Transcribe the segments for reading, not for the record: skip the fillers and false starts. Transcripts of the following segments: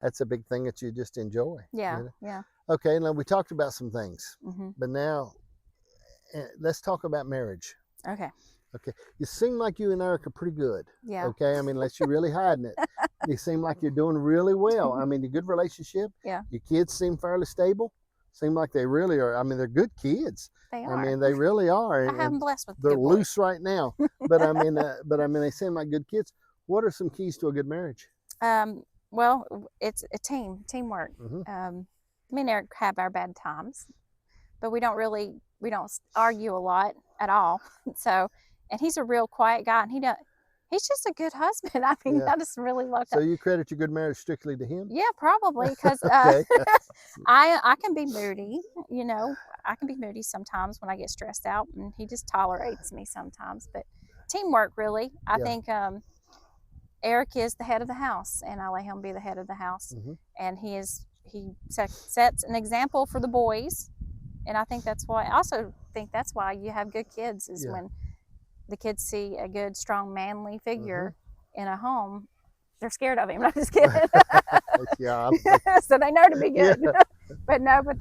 That's a big thing that you just enjoy. Yeah, You know? yeah. Okay, now we talked about some things, Hmm. but now let's talk about marriage. Okay. Okay, you seem like you and Eric are pretty good. Yeah. Okay, I mean, unless you're really hiding it, you seem like you're doing really well. I mean, a good relationship. Yeah, Your kids seem fairly stable. Seem like they really are. I mean, they're good kids. they I are. mean, they really are, I have them and blessed with they're good boys. loose right now. But I mean, they seem like good kids. What are some keys to a good marriage? Well, it's a teamwork. Mm-hmm. Me and Eric have our bad times, but we don't argue a lot at all. So, and he's a real quiet guy, and he's just a good husband. I mean, Yeah. I just really love So that. you credit your good marriage strictly to him? Yeah, probably, because Okay. I can be moody. You know, I can be moody sometimes when I get stressed out, and he just tolerates me sometimes. But teamwork, really, I Yeah. think Eric is the head of the house, and I let him be the head of the house. Mm-hmm. And he sets an example for the boys, and I think that's why. I also think that's why you have good kids is Yeah. when the kids see a good, strong, manly figure in a home. They're scared of him. I'm just kidding. Yeah. So they know to be good. Yeah. But no, but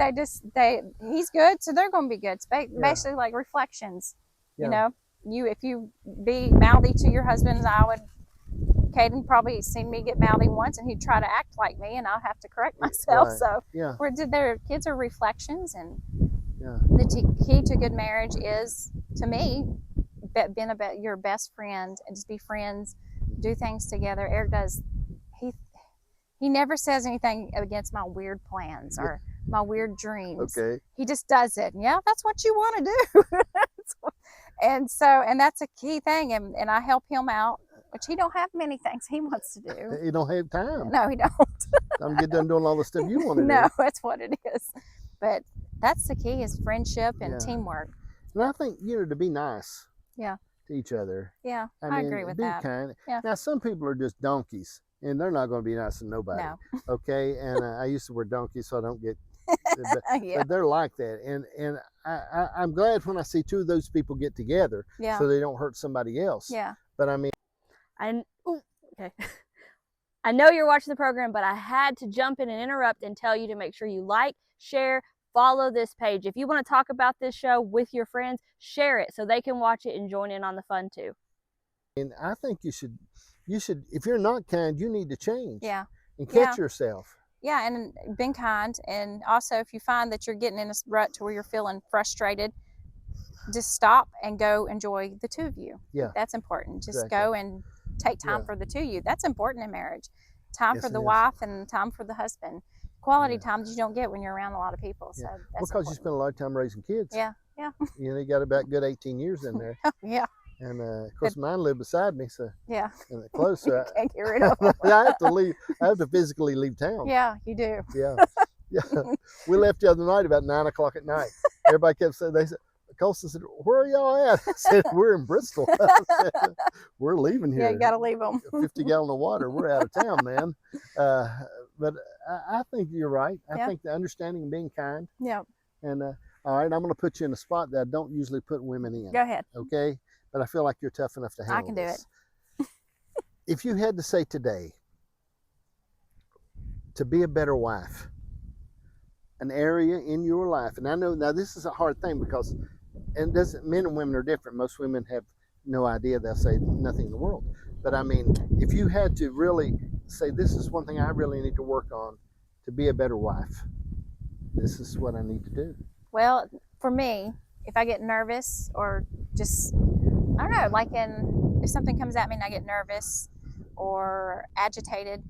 he's good, so they're going to be good. It's basically like reflections. Yeah. You know, if you be mouthy to your husband, Caden probably seen me get mouthy once, and he'd try to act like me, and I'll have to correct myself. Right. So Yeah. their kids are reflections, and Yeah. the key to good marriage is, to me, being your best friend and just be friends, do things together. Eric does. He never says anything against my weird plans or my weird dreams. Okay. He just does it. Yeah, that's what you want to do. and that's a key thing. And I help him out, which he don't have many things he wants to do. You don't have time. No, he don't. I'm get done doing all the stuff you want to do. No, that's what it is. But that's the key, is friendship and teamwork. And I think, to be nice. Yeah. To each other. Yeah, I I mean, agree with be that. kind. Yeah. Now, some people are just donkeys, and they're not going to be nice to nobody. No. Okay, and I used to wear donkey, so I don't get. Yeah. But they're like that, and I'm glad when I see two of those people get together, Yeah. so they don't hurt somebody else. Yeah. But I mean, okay. I know you're watching the program, but I had to jump in and interrupt and tell you to make sure you like, share, follow this page. If you want to talk about this show with your friends, share it so they can watch it and join in on the fun too. and I think you should, if you're not kind, you need to change. Yeah. And catch yourself. Yeah, and being kind. And also, if you find that you're getting in a rut to where you're feeling frustrated, just stop and go enjoy the two of you. Yeah. That's important. Just Exactly. go and take time for the two of you. That's important in marriage. Time Yes, for the it is. wife and time for the husband. Quality Yeah. time that you don't get when you're around a lot of people. So that's Because important. you spend a lot of time raising kids. Yeah, yeah. You got about good 18 years in there. Yeah, And of course, mine live beside me, so yeah. and they're close. So Can't get rid of them. I have to leave. I have to physically leave town. Yeah, you do. Yeah. Yeah. We left the other night about 9 o'clock at night. Everybody kept saying, Colson said, "Where are y'all at?" I said, "We're in Bristol." I said, "We're leaving here. Yeah, you got to leave them. 50 gallon of water. We're out of town, man." But I think you're right. I think the understanding and being kind. Yeah. And all right, I'm going to put you in a spot that I don't usually put women in. Go ahead. Okay, but I feel like you're tough enough to handle I can do this. it. If you had to say today, to be a better wife, an area in your life, and I know now this is a hard thing because, and men and women are different. Most women have no idea. They'll say nothing in the world. But I mean, if you had to really say, this is one thing I really need to work on to be a better wife, this is what I need to do. Well, for me, if I get nervous or just, I don't know, like if something comes at me and I get nervous or agitated,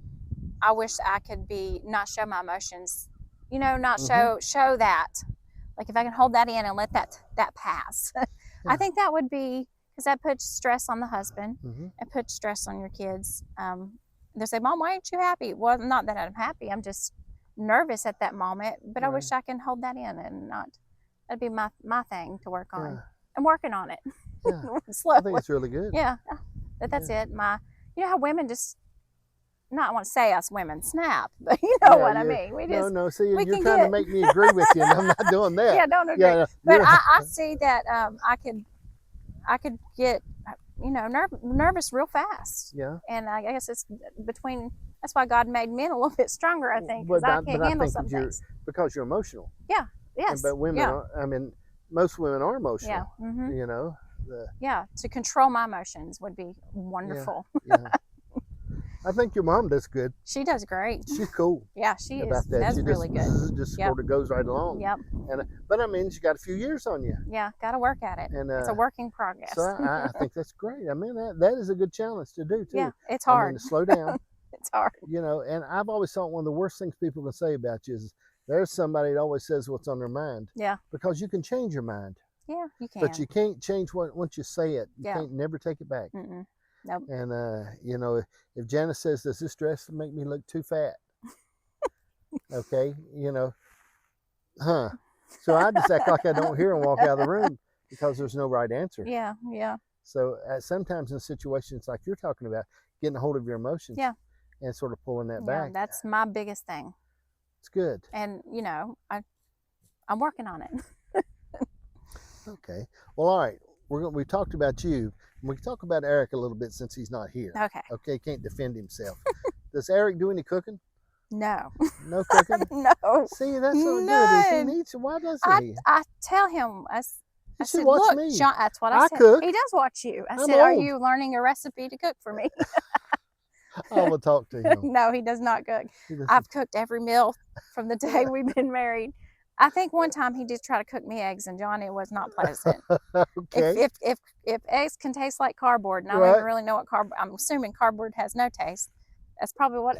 I wish I could not show my emotions, not show that. Like if I can hold that in and let that pass. I think that would be, because that puts stress on the husband. It puts stress on your kids. They'll say, "Mom, why aren't you happy?" Well, not that I'm happy. I'm just nervous at that moment, but I wish I can hold that in and not. That'd be my thing to work on. I'm working on it. Yeah. Slowly. I think it's really good. Yeah, but that's it. You know how women just, not want to say us women snap, but you know what I mean. We just no. See, we you're can trying to make me agree with you, and I'm not doing that. Yeah, don't agree. Yeah, but I see that I could get nervous real fast. Yeah. And I guess it's between That's why God made men a little bit stronger, I think, because I can't handle some things. Because you're emotional. Yes. But women, I mean, most women are emotional. Yeah. Mm-hmm. You know. To control my emotions would be wonderful. Yeah. I think your mom does good. She does great. She's cool. Yeah, she about is. that. That's She really good. just sort of goes right along. Yep. But I mean, she got a few years on you. Yeah, got to work at it. And it's a work in progress. So I think that's great. I mean, that is a good challenge to do too. Yeah, it's hard. I mean, to slow down. It's hard. You know, and I've always thought one of the worst things people can say about you is there's somebody that always says what's on their mind. Yeah. Because you can change your mind. Yeah, you can. But you can't change once you say it. You Yeah. can't never take it back. Mm-mm. Nope. And you know, if Janice says, "Does this dress make me look too fat?" Okay, you know, So I just act like I don't hear and walk out of the room because there's no right answer. Yeah, yeah. So sometimes in situations like you're talking about, getting a hold of your emotions, Yeah, and sort of pulling that yeah, back. that's my biggest thing. It's good. And you know, I'm working on it. Okay. Well, all right. We talked about you. We can talk about Eric a little bit since he's not here. Okay. Okay. He can't defend himself. Does Eric do any cooking? No. No cooking? No. See, that's so good. None. He needs to. Why doesn't he? I tell him, I You said, should watch look, me. John, that's what I I said. cook. He does watch you. I I'm said, are old. you learning a recipe to cook for me? I will talk to him. No, he does not cook. He doesn't- I've cooked every meal from the day we've been married. I think one time he did try to cook me eggs, and John, it was not pleasant. Okay. If eggs can taste like cardboard, and I don't Right. even really know what cardboard, I'm assuming cardboard has no taste. That's probably what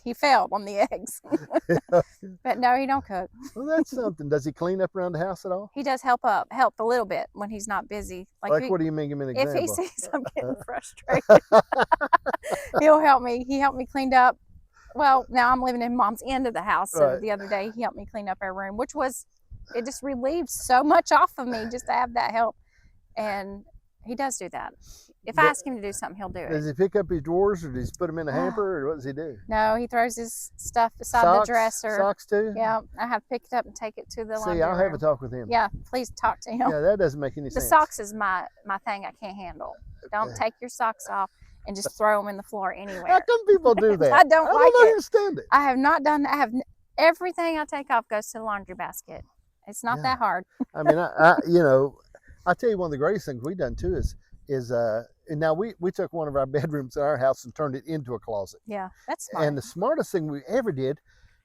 he failed on the eggs. But no, he don't cook. Well, that's something. Does he clean up around the house at all? He does help a little bit when he's not busy. Like what do you mean? Give me an if example. he sees I'm getting frustrated, he'll help me. He helped me clean up. Well, now I'm living in Mom's end of the house, so Right. the other day he helped me clean up our room, which was, it just relieved so much off of me just to have that help. And he does do that. If I ask him to do something, he'll do Does it. he pick up his drawers, or does he put them in a hamper, or what does he do? No, he throws his stuff beside Socks? the dresser. Socks too? Yeah, I have to pick it up and take it to the laundry See, I'll have a room. talk with him. Yeah, please talk to him. Yeah, that doesn't make any The sense. socks is my thing I can't handle. Don't Okay. take your socks off and just throw them in the floor How anywhere. come people do that? I don't like it. understand it. I have not done that. Everything I take off goes to the laundry basket. It's not Yeah. that hard. I mean, I tell you, one of the greatest things we've done too is and now we took one of our bedrooms in our house and turned it into a closet. Yeah, that's smart. And the smartest thing we ever did,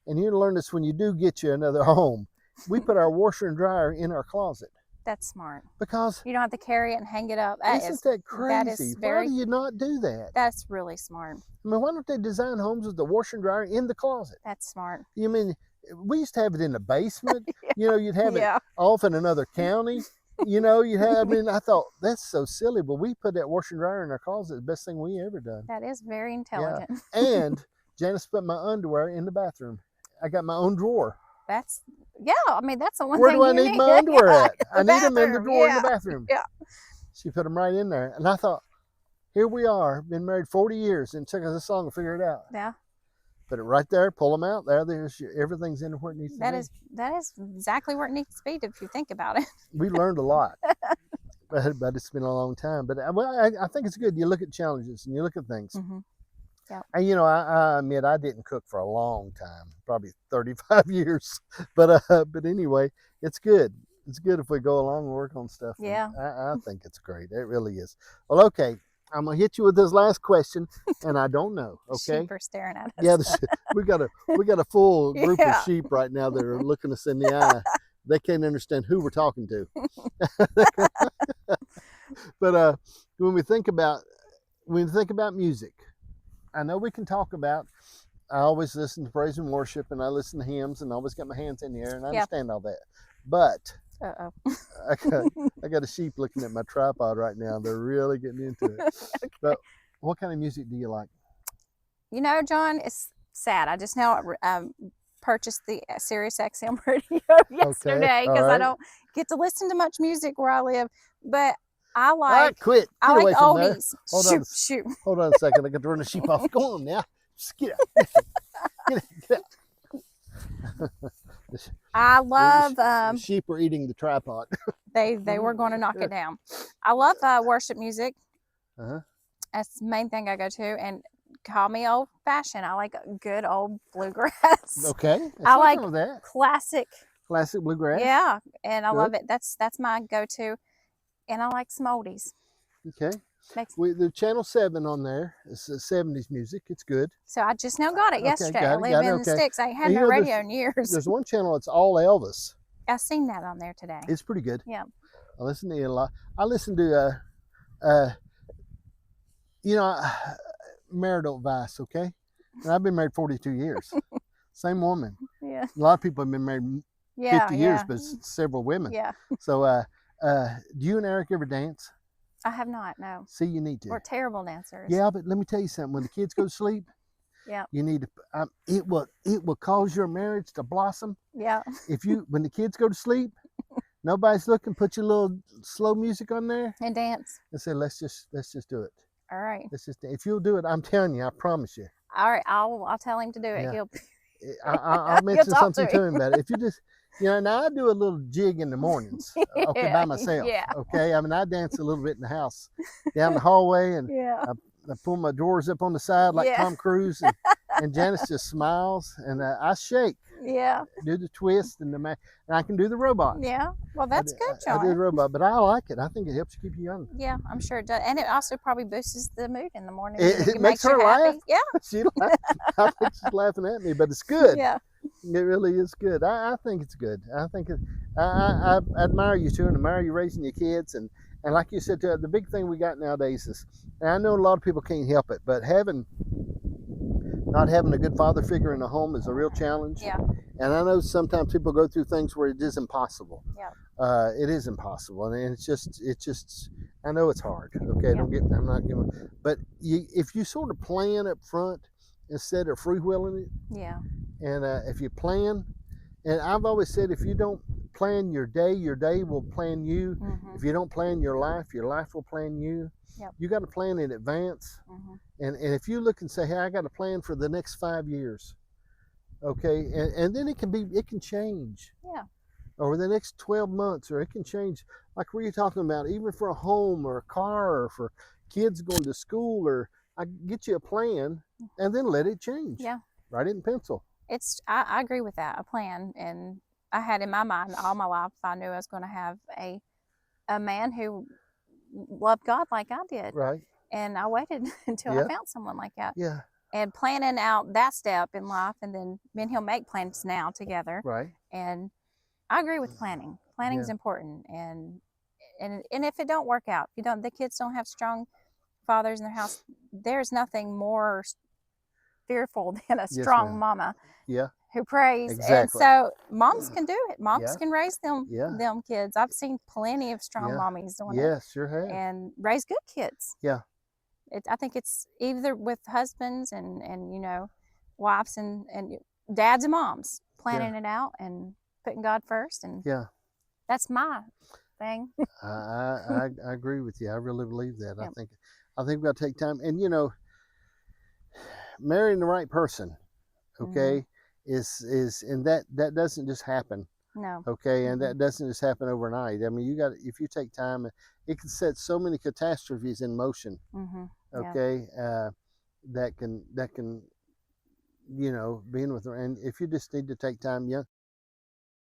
and you learn this when you do get you another home, we put our washer and dryer in our closet That's smart. because You don't have to carry it and hang it up. isn't that crazy? that is Why do you not do that? That's really smart. I mean, why don't they design homes with the washer and dryer in the closet? That's smart. You mean we used to have it in the basement? You know, you'd have it Yeah. off in another county. You know, I mean, I thought that's so silly, but we put that washer and dryer in our closet. The best thing we ever done. That is very intelligent. And Janice put my underwear in the bathroom. I got my own drawer. That's I mean, that's the one Where thing do I you need my underwear Yeah, at? I need them in the bathroom, drawer in yeah. the bathroom. Yeah. She put them right in there. And I thought, here we are, been married 40 years, and it took us this long to figure it out. Yeah. Put it right there, pull them out. Everything's in where it needs to That be. is exactly where it needs to be if you think about it. We learned a lot, but it's been a long time. But I think it's good. You look at challenges and you look at things. Mm-hmm. And I admit I didn't cook for a long time, probably 35 years. But anyway, it's good. It's good if we go along and work on stuff. Yeah. I think it's great. It really is. Well, okay. I'm gonna hit you with this last question, and I don't know. Okay. Sheep are staring at us. Yeah, we got a full group Yeah. of sheep right now that are looking us in the eye. They can't understand who we're talking to. But when we think about music, I know we can talk about. I always listen to praise and worship, and I listen to hymns, and I always got my hands in the air, and I Yeah. understand all that. But Uh-oh. I got a sheep looking at my tripod right now. They're really getting into it. Okay. But what kind of music do you like? You know, John, it's sad. I just now purchased the Sirius XM radio yesterday because all right. I don't get to listen to much music where I live. But I All right, like quit. I Get away like from there. oldies. Hold on. Shoot. Hold on a second. I got to run the sheep off. Go on now. Just get out. Get out. I love The sheep are eating the tripod. they were going to knock it down. I love worship music. Uh-huh. That's the main thing I go to, and call me old fashioned. I like good old bluegrass. Okay. There's I nothing like wrong with that. classic. Classic bluegrass. Yeah, and I Good. love it. That's my go-to. And I like some oldies. Okay. Makes, The channel 7 on there is 70s music. It's good. so I just now got it Okay, yesterday. got I it, live got it, in okay. Sticks. I ain't had And you no know, radio in years. There's one channel that's all Elvis. I seen that on there today. It's pretty good. Yeah. I listen to it a lot. I listen to marital advice, okay? And I've been married 42 years. Same woman. Yeah. A lot of people have been married 50 years, but it's several women. Yeah. So do you and Eric ever dance? I have not, no. See, you need to. We're terrible dancers. Yeah, but let me tell you something. When the kids go to sleep, Yeah. you need to. It will cause your marriage to blossom. Yeah. When the kids go to sleep, nobody's looking. Put your little slow music on there And dance. and say, let's just do it. All right. If you'll do it, I'm telling you, I promise you. All right. I'll tell him to do it. Yeah. He'll I'll mention talk something to to him about it. If you just, now I do a little jig in the mornings, okay, by myself. Yeah. Okay, I mean I dance a little bit in the house, down the hallway, and Yeah. I pull my drawers up on the side like Yeah. Tom Cruise, and Janice just smiles, and I shake, Yeah. do the twist, and I can do the robot. Yeah. Well, that's good, I do the John. robot, but I like it. I think it helps you keep you young. Yeah, I'm sure it does. And it also probably boosts the mood in the morning. It makes her you happy. laugh. Yeah. She laughs. I think she's laughing at me, but it's good. Yeah. It really is good. I think it's good. I admire you too, and admire you raising your kids, and like you said, the big thing we got nowadays is, and I know a lot of people can't help it, but not having a good father figure in the home is a real challenge. Yeah. And I know sometimes people go through things where it is impossible. Yeah. It is impossible, and it's just. I know it's hard. Okay, Yeah. I'm not giving, but if you sort of plan up front instead of freewheeling it. Yeah. And if you plan, and I've always said, if you don't plan your day will plan you. Mm-hmm. If you don't plan your life will plan you. Yep. You got to plan in advance. Mm-hmm. And if you look and say, hey, I got a plan for the next 5 years, okay, and then it can change. Yeah. Over the next 12 months, or it can change. Like what you're talking about, even for a home or a car or for kids going to school, or I get you a plan and then let it change. Yeah. Write it in pencil. I agree with that. A plan, and I had in my mind all my life I knew I was going to have a man who loved God like I did, Right. and I waited until Yeah. I found someone like that. Yeah. And planning out that step in life, and then me and he'll make plans now together. Right. And I agree with planning. Planning is important, and if it don't work out, if the kids don't have strong fathers in their house, there's nothing more fearful than a strong ma'am. mama. Yeah. Who prays. Exactly. And so moms can do it. Moms Yeah. can raise them kids. I've seen plenty of strong Yeah. mommies doing it Yes, sure have. and raise good kids. Yeah. I think it's either with husbands and wives and dads and moms planning it out and putting God first, and that's my thing. I agree with you. I really believe that. Yep. I think we've got to take time, and marrying the right person, okay, is and that doesn't just happen. No. Okay, and that doesn't just happen overnight. I mean, if you take time, it can set so many catastrophes in motion. Mm-hmm. Okay, that can being with her, and if you just need to take time,